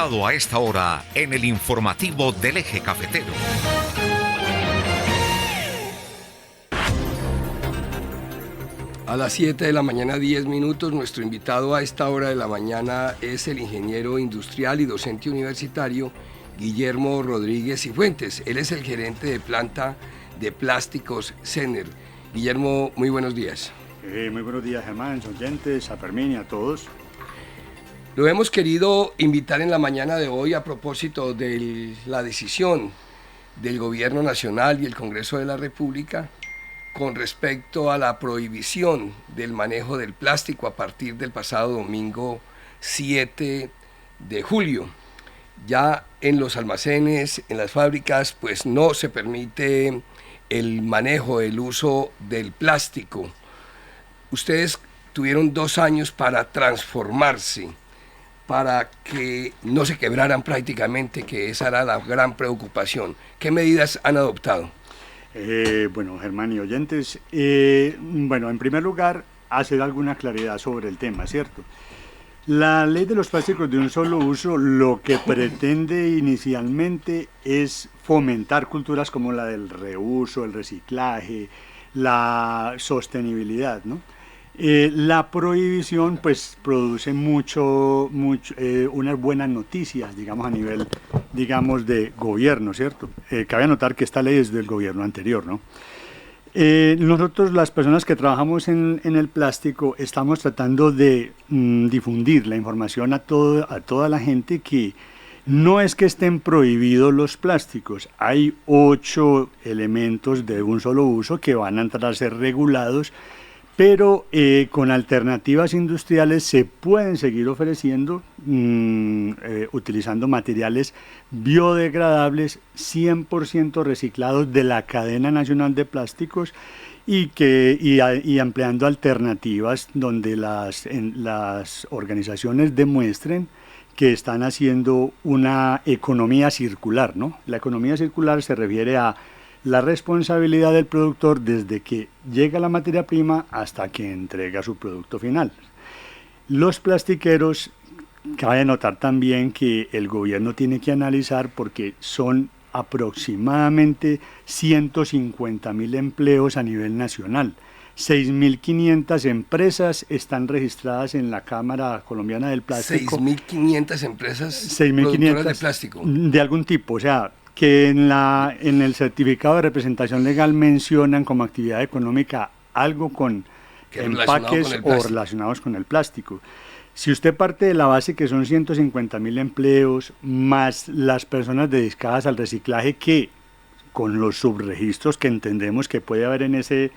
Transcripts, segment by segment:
invitado a esta hora en el informativo del Eje Cafetero. A las 7 de la mañana, 10 minutos, nuestro invitado a esta hora de la mañana es el ingeniero industrial y docente universitario Guillermo Rodríguez Cifuentes. Él es el gerente de planta de plásticos Sener. Guillermo, muy buenos días. Muy buenos días, Germán, oyentes, a Fermín y a todos. Lo hemos querido invitar en la mañana de hoy a propósito de la decisión del Gobierno Nacional y el Congreso de la República con respecto a la prohibición del manejo del plástico a partir del pasado domingo 7 de julio. Ya en los almacenes, en las fábricas, pues no se permite el manejo, el uso del plástico. Ustedes tuvieron 2 años para transformarse, para que no se quebraran prácticamente, que esa era la gran preocupación. ¿Qué medidas han adoptado? Bueno, Germán y oyentes, en primer lugar, hacer alguna claridad sobre el tema, ¿cierto? La ley de los plásticos de un solo uso lo que pretende inicialmente es fomentar culturas como la del reuso, el reciclaje, la sostenibilidad, ¿no? La prohibición pues produce unas buenas noticias, digamos, a nivel, digamos, de gobierno, ¿cierto? Cabe anotar que esta ley es del gobierno anterior, ¿no? Nosotros, las personas que trabajamos en el plástico, estamos tratando de difundir la información a toda la gente que no es que estén prohibidos los plásticos, hay 8 elementos de un solo uso que van a entrar a ser regulados, pero con alternativas industriales se pueden seguir ofreciendo utilizando materiales biodegradables 100% reciclados de la cadena nacional de plásticos y empleando alternativas donde las organizaciones demuestren que están haciendo una economía circular, ¿no? La economía circular se refiere a la responsabilidad del productor desde que llega la materia prima hasta que entrega su producto final. Los plastiqueros, cabe notar también que el gobierno tiene que analizar porque son aproximadamente 150.000 empleos a nivel nacional. 6.500 empresas están registradas en la Cámara Colombiana del Plástico. 6.500 empresas productoras de plástico. De algún tipo, o sea, que en el certificado de representación legal mencionan como actividad económica algo con empaques o relacionados con el plástico. Si usted parte de la base que son 150.000 empleos, más las personas dedicadas al reciclaje que con los subregistros que entendemos que puede haber en ese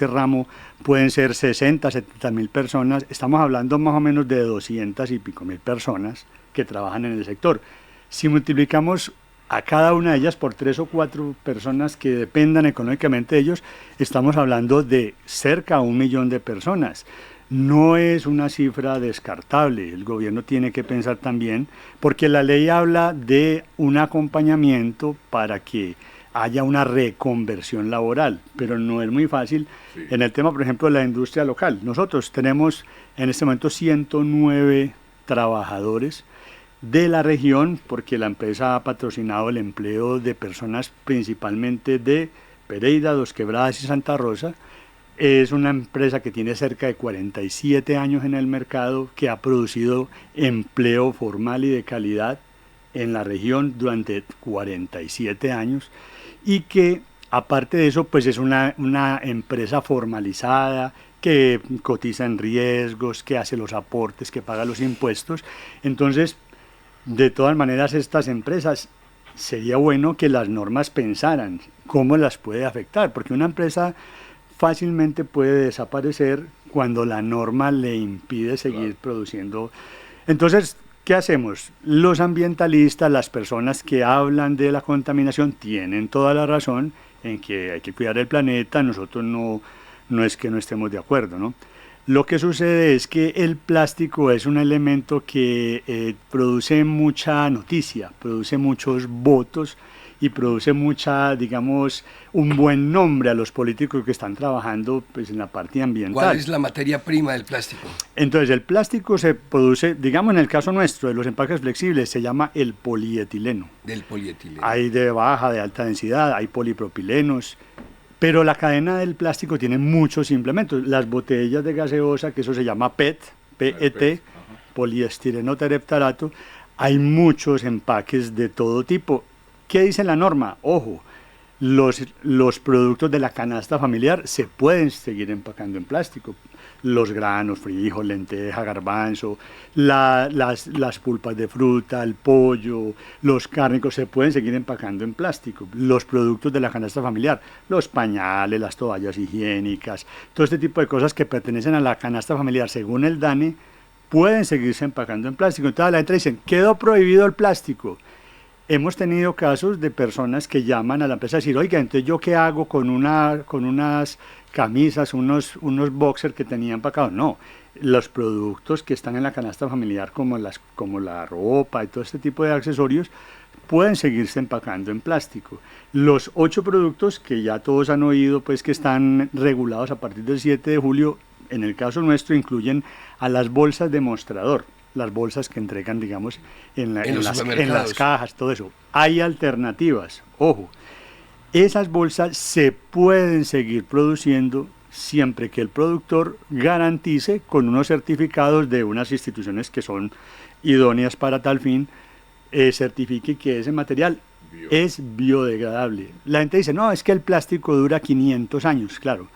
ramo, pueden ser 60, 70.000 personas, estamos hablando más o menos de 200 y pico mil personas que trabajan en el sector. Si multiplicamos a cada una de ellas por 3 o 4 personas que dependan económicamente de ellos, estamos hablando de cerca a 1 millón de personas. No es una cifra descartable, el gobierno tiene que pensar también, porque la ley habla de un acompañamiento para que haya una reconversión laboral, pero no es muy fácil. Sí. En el tema, por ejemplo, de la industria local, nosotros tenemos en este momento 109 trabajadores de la región, porque la empresa ha patrocinado el empleo de personas principalmente de Pereira, Dos Quebradas y Santa Rosa. Es una empresa que tiene cerca de 47 años en el mercado, que ha producido empleo formal y de calidad en la región durante 47 años y que aparte de eso pues es una empresa formalizada que cotiza en riesgos, que hace los aportes, que paga los impuestos. Entonces, de todas maneras, estas empresas sería bueno que las normas pensaran cómo las puede afectar, porque una empresa fácilmente puede desaparecer cuando la norma le impide seguir produciendo. Entonces, ¿qué hacemos? Los ambientalistas, las personas que hablan de la contaminación, tienen toda la razón en que hay que cuidar el planeta. Nosotros no es que no estemos de acuerdo, ¿no? Lo que sucede es que el plástico es un elemento que produce mucha noticia, produce muchos votos y produce mucha, digamos, un buen nombre a los políticos que están trabajando pues, en la parte ambiental. ¿Cuál es la materia prima del plástico? Entonces, el plástico se produce, digamos, en el caso nuestro, de los empaques flexibles, se llama el polietileno. Del polietileno. Hay de baja, de alta densidad, hay polipropilenos, pero la cadena del plástico tiene muchos implementos. Las botellas de gaseosa, que eso se llama PET, poliestireno tereptalato, hay muchos empaques de todo tipo. ¿Qué dice la norma? Ojo, los productos de la canasta familiar se pueden seguir empacando en plástico. Los granos, frijol, lenteja, garbanzo, las pulpas de fruta, el pollo, los cárnicos se pueden seguir empacando en plástico. Los productos de la canasta familiar, los pañales, las toallas higiénicas, todo este tipo de cosas que pertenecen a la canasta familiar según el DANE, pueden seguirse empacando en plástico. Entonces la gente dice, quedó prohibido el plástico. Hemos tenido casos de personas que llaman a la empresa a decir, oiga, entonces yo qué hago con unas camisas, unos boxers que tenía empacados. No, los productos que están en la canasta familiar como la ropa y todo este tipo de accesorios pueden seguirse empacando en plástico. Los 8 productos que ya todos han oído pues que están regulados a partir del 7 de julio, en el caso nuestro incluyen a las bolsas de mostrador, las bolsas que entregan, digamos, en las cajas, todo eso. Hay alternativas, ojo. Esas bolsas se pueden seguir produciendo siempre que el productor garantice con unos certificados de unas instituciones que son idóneas para tal fin, certifique que ese material es biodegradable. La gente dice, no, es que el plástico dura 500 años, claro.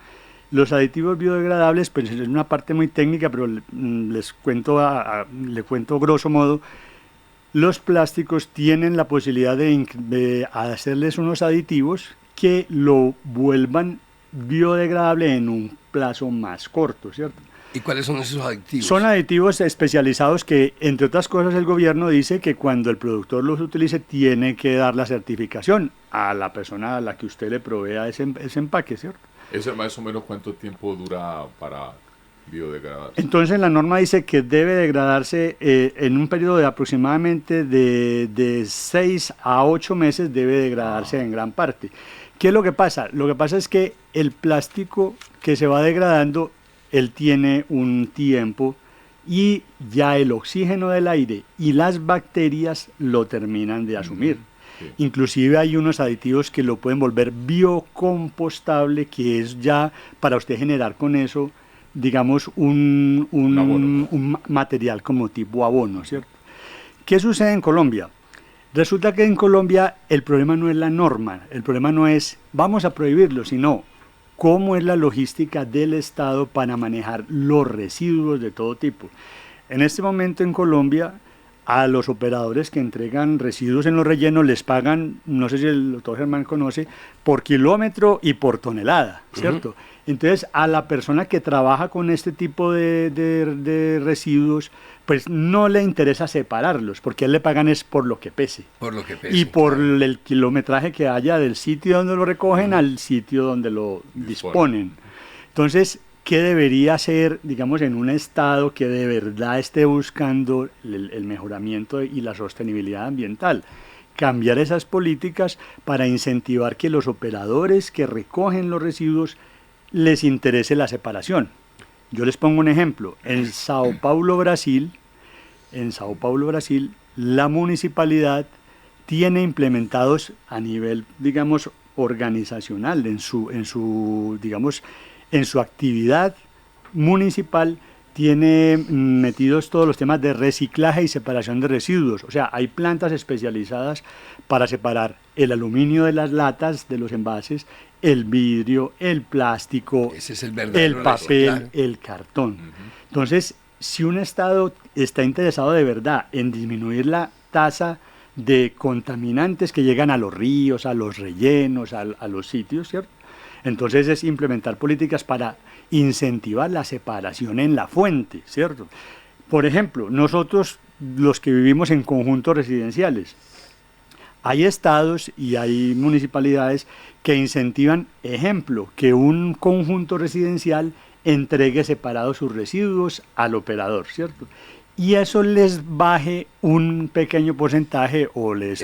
Los aditivos biodegradables, pues es una parte muy técnica, pero le cuento grosso modo. Los plásticos tienen la posibilidad de hacerles unos aditivos que lo vuelvan biodegradable en un plazo más corto, ¿cierto? ¿Y cuáles son esos aditivos? Son aditivos especializados que, entre otras cosas, el gobierno dice que cuando el productor los utilice tiene que dar la certificación a la persona a la que usted le provea ese empaque, ¿cierto? ¿Ese más o menos cuánto tiempo dura para biodegradarse? Entonces la norma dice que debe degradarse en un periodo de aproximadamente de 6 a 8 meses, debe degradarse en gran parte. ¿Qué es lo que pasa? Lo que pasa es que el plástico que se va degradando, él tiene un tiempo y ya el oxígeno del aire y las bacterias lo terminan de asumir. Sí. Inclusive hay unos aditivos que lo pueden volver biocompostable, que es ya para usted generar con eso, digamos, un material como tipo abono, ¿cierto? ¿Qué sucede en Colombia? Resulta que en Colombia el problema no es la norma, el problema no es vamos a prohibirlo, sino cómo es la logística del Estado para manejar los residuos de todo tipo. En este momento en Colombia, a los operadores que entregan residuos en los rellenos les pagan, no sé si el doctor Germán conoce, por kilómetro y por tonelada, ¿cierto? Entonces, a la persona que trabaja con este tipo de residuos, pues no le interesa separarlos, porque a él le pagan es por lo que pese. Por lo que pese. Y por el kilometraje que haya del sitio donde lo recogen al sitio donde lo disponen. Entonces, ¿qué debería hacer, digamos, en un Estado que de verdad esté buscando el mejoramiento y la sostenibilidad ambiental? Cambiar esas políticas para incentivar que los operadores que recogen los residuos les interese la separación. Yo les pongo un ejemplo. En Sao Paulo, Brasil, la municipalidad tiene implementados a nivel, digamos, organizacional, en su actividad municipal, tiene metidos todos los temas de reciclaje y separación de residuos. O sea, hay plantas especializadas para separar el aluminio de las latas, de los envases, el vidrio, el plástico, el papel, el cartón. Entonces, si un Estado está interesado de verdad en disminuir la tasa de contaminantes que llegan a los ríos, a los rellenos, a los sitios, ¿cierto? Entonces es implementar políticas para incentivar la separación en la fuente, ¿cierto? Por ejemplo, nosotros, los que vivimos en conjuntos residenciales, hay estados y hay municipalidades que incentivan, ejemplo, que un conjunto residencial entregue separados sus residuos al operador, ¿cierto? y eso les baje un pequeño porcentaje o les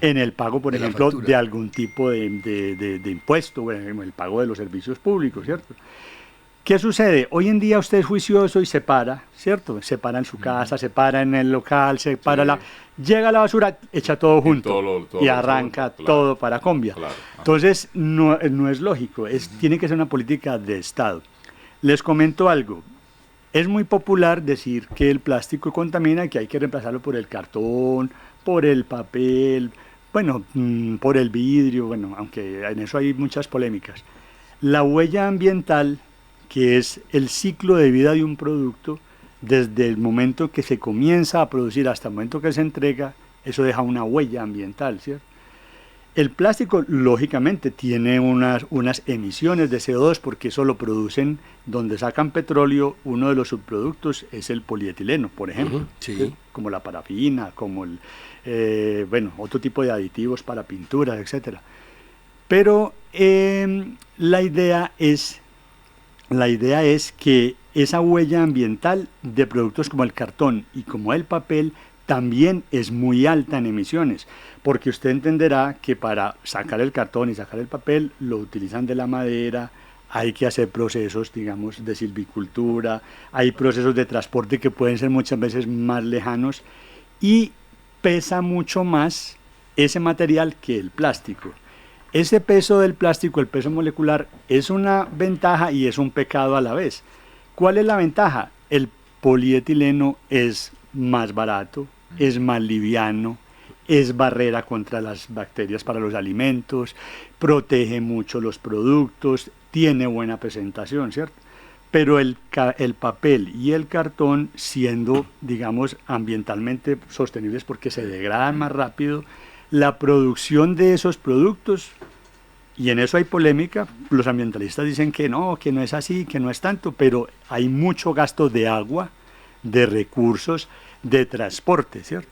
en el pago, por ejemplo, de algún tipo de impuesto, bueno, el pago de los servicios públicos, ¿cierto? ¿Qué sucede? Hoy en día usted es juicioso y separa, ¿cierto? Separa en su casa, separa en el local, separa llega la basura, echa todo junto y arranca todo para Combia. Claro. Entonces, no es lógico, tiene que ser una política de Estado. Les comento algo. Es muy popular decir que el plástico contamina y que hay que reemplazarlo por el cartón, por el papel, bueno, por el vidrio, bueno, aunque en eso hay muchas polémicas. La huella ambiental, que es el ciclo de vida de un producto, desde el momento que se comienza a producir hasta el momento que se entrega, eso deja una huella ambiental, ¿cierto? El plástico, lógicamente, tiene unas emisiones de CO2 porque eso lo producen donde sacan petróleo. Uno de los subproductos es el polietileno, por ejemplo, sí. Como la parafina, como otro tipo de aditivos para pinturas, etc. Pero la idea es que esa huella ambiental de productos como el cartón y como el papel también es muy alta en emisiones, porque usted entenderá que para sacar el cartón y sacar el papel lo utilizan de la madera, hay que hacer procesos, digamos, de silvicultura, hay procesos de transporte que pueden ser muchas veces más lejanos y pesa mucho más ese material que el plástico. Ese peso del plástico, el peso molecular, es una ventaja y es un pecado a la vez. ¿Cuál es la ventaja? El polietileno es más barato, es más liviano, es barrera contra las bacterias para los alimentos, protege mucho los productos, tiene buena presentación, ¿cierto? Pero el papel y el cartón, siendo, digamos, ambientalmente sostenibles porque se degradan más rápido, la producción de esos productos, y en eso hay polémica, los ambientalistas dicen que no es así, que no es tanto, pero hay mucho gasto de agua, de recursos, de transporte, ¿cierto?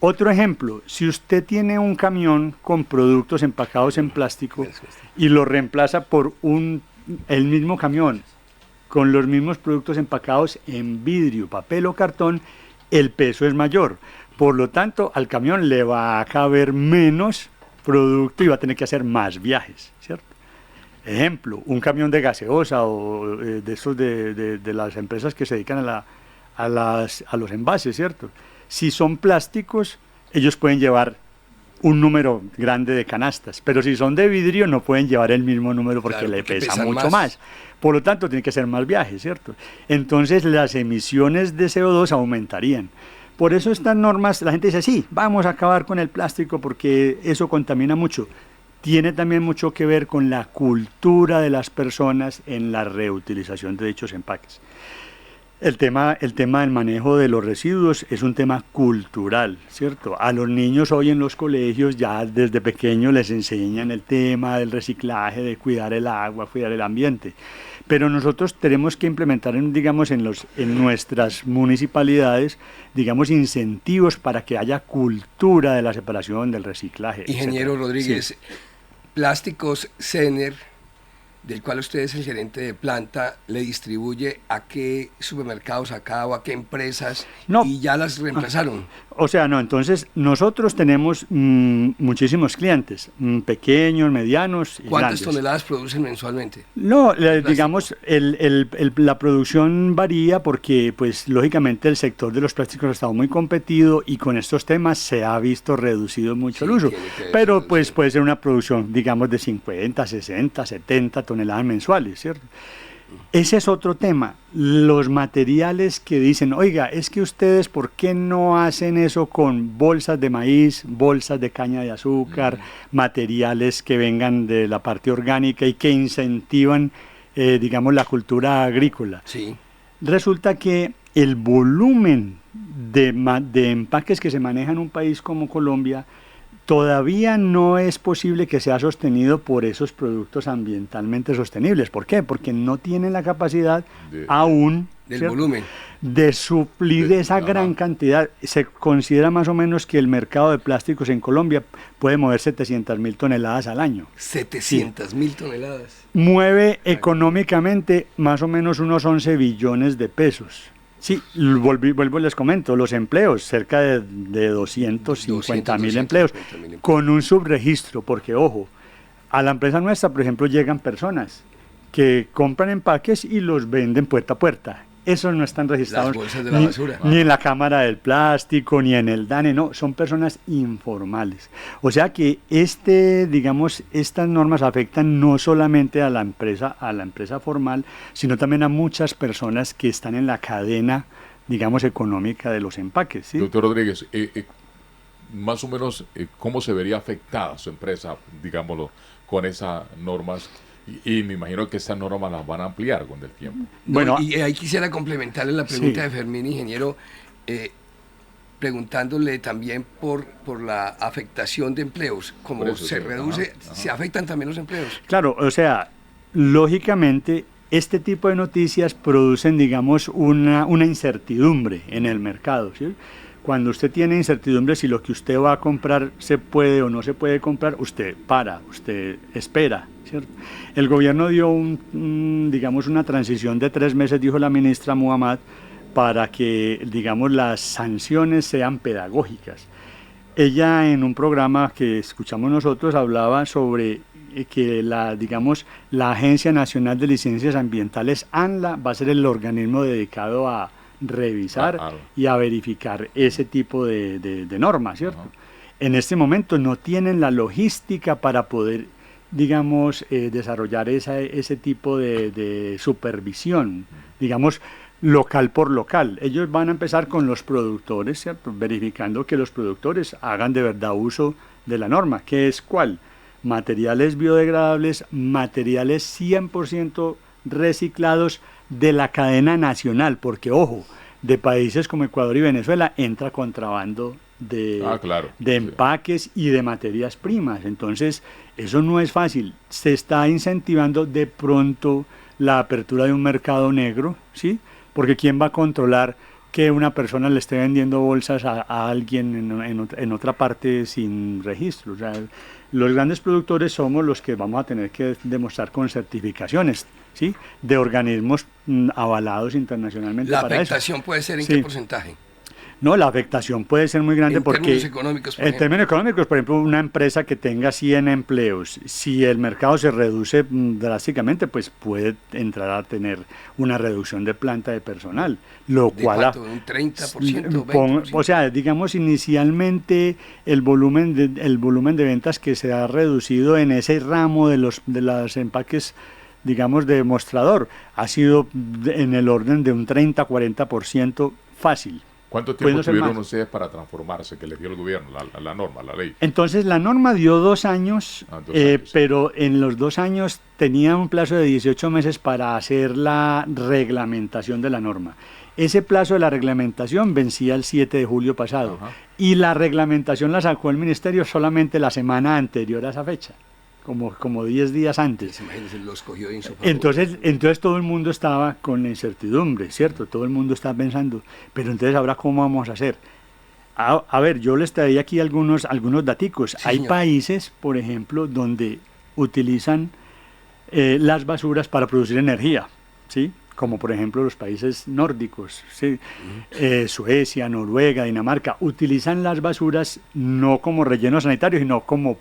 Otro ejemplo, si usted tiene un camión con productos empacados en plástico y lo reemplaza por el mismo camión con los mismos productos empacados en vidrio, papel o cartón, el peso es mayor. Por lo tanto, al camión le va a caber menos producto y va a tener que hacer más viajes, ¿cierto? Ejemplo, un camión de gaseosa o de esos de las empresas que se dedican a los envases, ¿cierto? Si son plásticos, ellos pueden llevar un número grande de canastas, pero si son de vidrio no pueden llevar el mismo número porque le pesa mucho más. Por lo tanto, tiene que hacer más viajes, ¿cierto? Entonces, las emisiones de CO2 aumentarían. Por eso estas normas, la gente dice, sí, vamos a acabar con el plástico porque eso contamina mucho. Tiene también mucho que ver con la cultura de las personas en la reutilización de dichos empaques. El tema del manejo de los residuos es un tema cultural, ¿cierto? A los niños hoy en los colegios ya desde pequeños les enseñan el tema del reciclaje, de cuidar el agua, cuidar el ambiente. Pero nosotros tenemos que implementar, digamos, en nuestras municipalidades, digamos, incentivos para que haya cultura de la separación, del reciclaje. Ingeniero Rodríguez, sí. Plásticos Sener, del cual usted es el gerente de planta, le distribuye a qué supermercados acá o a qué empresas y ya las reemplazaron. O sea, no, entonces nosotros tenemos muchísimos clientes, pequeños, medianos y ¿Cuántas grandes. toneladas producen mensualmente? No, digamos, la producción varía porque, pues, lógicamente el sector de los plásticos ha estado muy competido y con estos temas se ha visto reducido mucho el uso. Pero, pues, puede ser una producción, digamos, de 50, 60, 70 toneladas mensuales, ¿cierto? Ese es otro tema, los materiales que dicen, oiga, es que ustedes, ¿por qué no hacen eso con bolsas de maíz, bolsas de caña de azúcar, materiales que vengan de la parte orgánica y que incentivan, digamos, la cultura agrícola? Sí. Resulta que el volumen de empaques que se maneja en un país como Colombia todavía no es posible que sea sostenido por esos productos ambientalmente sostenibles. ¿Por qué? Porque no tienen la capacidad aún del volumen de suplir esa gran cantidad. Se considera más o menos que el mercado de plásticos en Colombia puede mover 700.000 toneladas al año. 700.000 toneladas. Mueve económicamente más o menos unos 11 billones de pesos. Sí, vuelvo y les comento, los empleos, cerca de 250.000 empleos, con un subregistro, porque ojo, a la empresa nuestra, por ejemplo, llegan personas que compran empaques y los venden puerta a puerta. Esos no están registrados las bolsas de la basura. Ni en la Cámara del Plástico, ni en el DANE, no, son personas informales. O sea que estas normas afectan no solamente a la empresa formal, sino también a muchas personas que están en la cadena, digamos, económica de los empaques, ¿sí? Doctor Rodríguez, más o menos, ¿cómo se vería afectada su empresa, digámoslo, con esas normas? Y me imagino que esas normas las van a ampliar con el tiempo. Bueno, y ahí quisiera complementarle la pregunta de Fermín, ingeniero, preguntándole también por la afectación de empleos. Como eso, se reduce, ¿se afectan también los empleos? Claro, o sea, lógicamente este tipo de noticias producen, digamos, una incertidumbre en el mercado, ¿sí? Cuando usted tiene incertidumbre si lo que usted va a comprar se puede o no se puede comprar, usted usted espera, ¿cierto? El gobierno dio digamos, una transición de 3 meses, dijo la ministra Muhammad, para que, digamos, las sanciones sean pedagógicas. Ella, en un programa que escuchamos nosotros, hablaba sobre que la Agencia Nacional de Licencias Ambientales, ANLA, va a ser el organismo dedicado a revisar y a verificar ese tipo de normas, ¿cierto? En este momento no tienen la logística para poder, digamos, desarrollar ese tipo de supervisión, digamos, local por local. Ellos van a empezar con los productores, ¿cierto? Verificando que los productores hagan de verdad uso de la norma, que es ¿cuál? Materiales biodegradables, materiales 100% reciclados de la cadena nacional, porque ojo, de países como Ecuador y Venezuela entra contrabando de empaques y de materias primas. Entonces, eso no es fácil. Se está incentivando de pronto la apertura de un mercado negro, ¿sí? Porque ¿quién va a controlar que una persona le esté vendiendo bolsas a alguien en otra parte sin registro? O sea, los grandes productores somos los que vamos a tener que demostrar con certificaciones, ¿sí? De organismos avalados internacionalmente para eso. ¿La afectación puede ser en qué porcentaje? No, la afectación puede ser muy grande porque... En términos económicos, por ejemplo. En términos económicos, por ejemplo, una empresa que tenga 100 empleos, si el mercado se reduce drásticamente, pues puede entrar a tener una reducción de planta de personal, lo cual... ¿Un 30%? 20%? O sea, digamos, inicialmente el volumen de ventas que se ha reducido en ese ramo de los empaques, digamos, de mostrador, ha sido en el orden de un 30-40% fácil. ¿Cuánto tiempo tuvieron ustedes para transformarse, que les dio el gobierno, la norma, la ley? Entonces, la norma dio 2 años, pero en los 2 años tenía un plazo de 18 meses para hacer la reglamentación de la norma. Ese plazo de la reglamentación vencía el 7 de julio pasado. Y la reglamentación la sacó el ministerio solamente la semana anterior a esa fecha. Como 10 días antes. Imagínense, los cogió de insofacto. Entonces todo el mundo estaba con la incertidumbre, ¿cierto? Todo el mundo estaba pensando, pero entonces ahora ¿cómo vamos a hacer? A ver, yo les traía aquí algunos daticos. Sí, hay señor. Países, por ejemplo, donde utilizan las basuras para producir energía, ¿sí? Como por ejemplo los países nórdicos, ¿sí? Suecia, Noruega, Dinamarca, utilizan las basuras no como relleno sanitario, sino como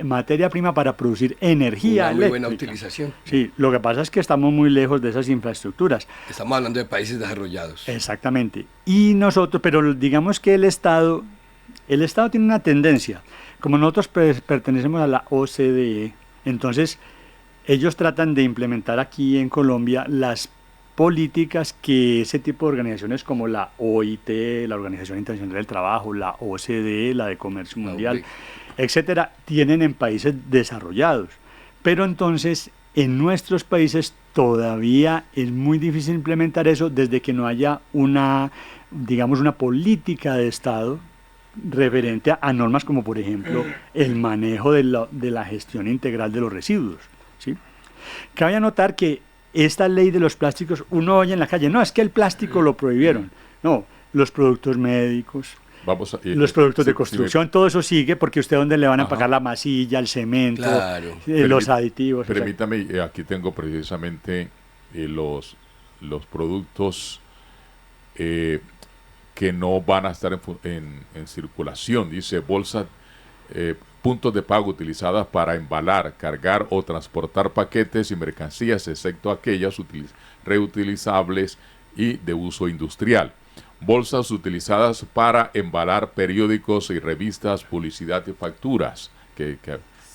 materia prima para producir energía eléctrica. Muy buena utilización. Sí, lo que pasa es que estamos muy lejos de esas infraestructuras. Estamos hablando de países desarrollados. Exactamente. Y nosotros, pero digamos que el Estado tiene una tendencia. Como nosotros pertenecemos a la OCDE, entonces ellos tratan de implementar aquí en Colombia las políticas que ese tipo de organizaciones como la OIT, la Organización Internacional del Trabajo, la OCDE, la de Comercio Mundial, etcétera, tienen en países desarrollados. Pero entonces, en nuestros países todavía es muy difícil implementar eso desde que no haya una política de Estado referente a normas como, por ejemplo, el manejo de la gestión integral de los residuos, ¿sí? Cabe anotar que esta ley de los plásticos, uno oye en la calle, no, es que el plástico lo prohibieron. No, los productos médicos, los productos de construcción, todo eso sigue, porque usted dónde le van a pagar la masilla, el cemento, los aditivos. Permítame, aquí tengo precisamente los productos que no van a estar en circulación. Dice bolsas, puntos de pago utilizadas para embalar, cargar o transportar paquetes y mercancías, excepto aquellas reutilizables y de uso industrial. Bolsas utilizadas para embalar periódicos y revistas, publicidad y facturas, que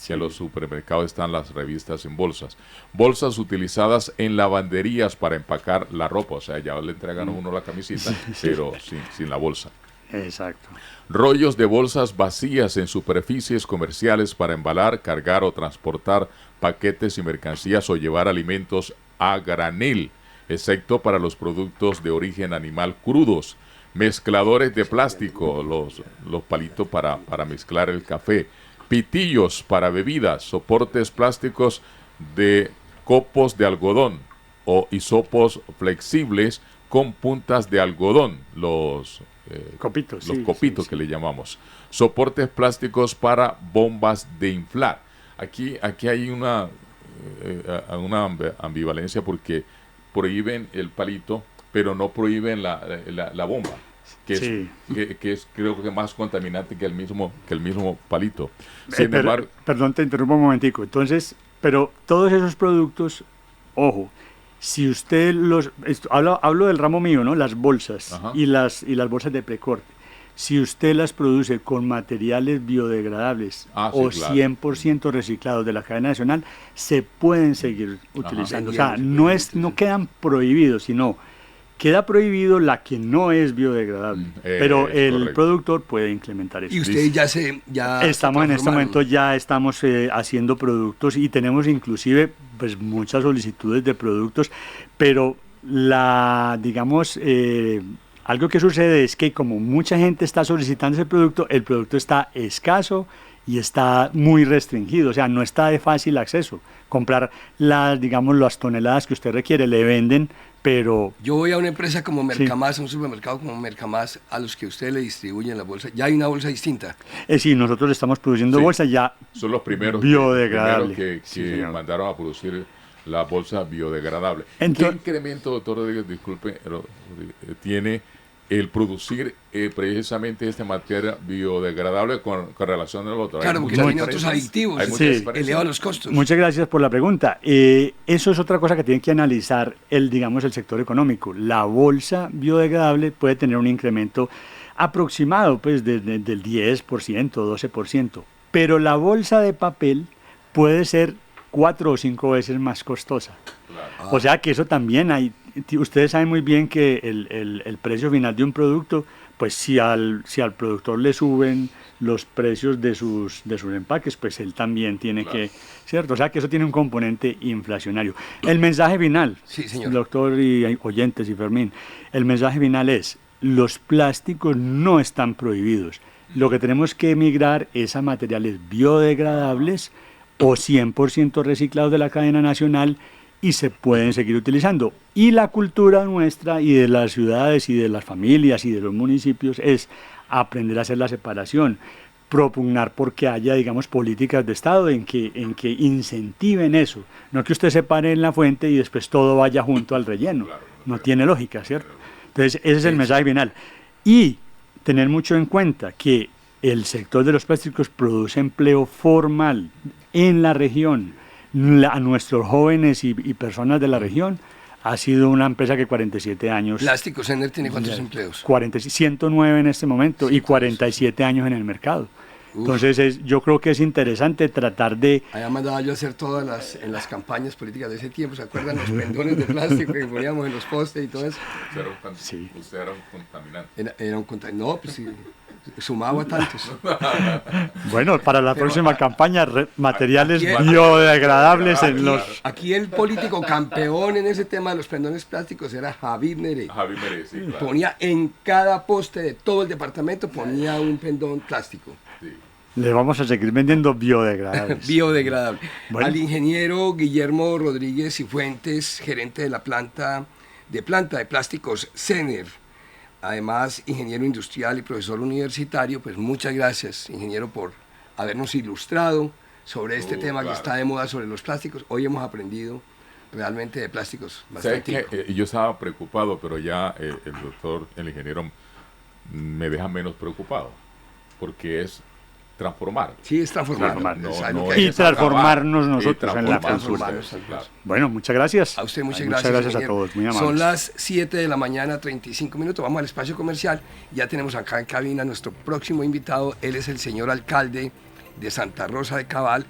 en los supermercados están las revistas en bolsas. Bolsas utilizadas en lavanderías para empacar la ropa, o sea, ya le entregan a uno la camisita, pero sin la bolsa. Exacto. Rollos de bolsas vacías en superficies comerciales para embalar, cargar o transportar paquetes y mercancías o llevar alimentos a granel, excepto para los productos de origen animal crudos. Mezcladores de plástico, los palitos para mezclar el café. Pitillos para bebidas, soportes plásticos de copos de algodón o hisopos flexibles con puntas de algodón, los copitos, que le llamamos. Soportes plásticos para bombas de inflar. Aquí hay una ambivalencia porque prohíben el palito, pero no prohíben la bomba, que es creo que más contaminante que el mismo palito. Sin embargo, perdón, te interrumpo un momentico. Entonces, pero todos esos productos, ojo, si usted hablo del ramo mío, ¿no? Las bolsas y las bolsas de precorte. Si usted las produce con materiales biodegradables o 100% reciclados de la cadena nacional, se pueden seguir utilizando. O sea, no quedan prohibidos, sino queda prohibido la que no es biodegradable. Pero el correcto. Productor puede implementar eso. Y ustedes estamos en este momento ya estamos haciendo productos y tenemos inclusive pues muchas solicitudes de productos, pero algo que sucede es que como mucha gente está solicitando ese producto, el producto está escaso y está muy restringido, o sea, no está de fácil acceso. Comprar las toneladas que usted requiere, le venden, pero... Yo voy a una empresa como Mercamás, a un supermercado como Mercamás, a los que ustedes le distribuyen la bolsa. Ya hay una bolsa distinta. Sí, nosotros estamos produciendo bolsas ya son los primeros biodegradables que mandaron a producir la bolsa biodegradable. ¿Qué incremento, doctor Rodríguez, disculpe, tiene el producir precisamente esta materia biodegradable con relación al otro? Claro, porque tiene otros aditivos, eleva los costos. Muchas gracias por la pregunta. Eso es otra cosa que tiene que analizar el sector económico. La bolsa biodegradable puede tener un incremento aproximado pues, del 10%, 12%, pero la bolsa de papel puede ser 4 o 5 veces más costosa. Claro. O sea que eso también hay. Ustedes saben muy bien que el precio final de un producto, pues si al productor le suben los precios de sus empaques, pues él también tiene que, ¿cierto? O sea que eso tiene un componente inflacionario. El mensaje final, sí, señor. Doctor y oyentes y Fermín, el mensaje final es, los plásticos no están prohibidos. Lo que tenemos que migrar es a materiales biodegradables o 100% reciclados de la cadena nacional y se pueden seguir utilizando. Y la cultura nuestra y de las ciudades y de las familias y de los municipios es aprender a hacer la separación, propugnar porque haya, políticas de Estado en que incentiven eso. No que usted separe en la fuente y después todo vaya junto al relleno. No tiene lógica, ¿cierto? Entonces, ese es el mensaje final. Y tener mucho en cuenta que el sector de los plásticos produce empleo formal en la región. A nuestros jóvenes y personas de la región ha sido una empresa que 47 años... Plásticos Ener tiene ¿cuántos empleos? 109 en este momento y 47 años en el mercado. Entonces yo creo que es interesante tratar de... Había mandado yo a hacer todas en las campañas políticas de ese tiempo, ¿se acuerdan los pendones de plástico que poníamos en los postes y todo eso? Usted era un contaminante. Era un contaminante, no, pues sí, sumaba tantos. Bueno, para la próxima campaña, materiales biodegradables en los... Aquí el político campeón en ese tema de los pendones plásticos era Javier Meré. Sí, claro. Ponía en cada poste de todo el departamento, ponía un pendón plástico. Sí. Le vamos a seguir vendiendo biodegradables. Biodegradable. Bueno. Al ingeniero Guillermo Rodríguez Cifuentes, gerente de la planta de plásticos Cener, además ingeniero industrial y profesor universitario, pues muchas gracias, ingeniero, por habernos ilustrado sobre este tema que está de moda sobre los plásticos. Hoy hemos aprendido realmente de plásticos. ¿Sabes qué? Yo estaba preocupado, pero ya el doctor, el ingeniero, me deja menos preocupado, porque es transformar. Sí, es transformar. Y transformarnos nosotros en la cultura. Claro. Bueno, muchas gracias. A usted muchas gracias. gracias A todos, muy amables. Son las 7 de la mañana, 35 minutos. Vamos al espacio comercial. Ya tenemos acá en cabina nuestro próximo invitado. Él es el señor alcalde de Santa Rosa de Cabal.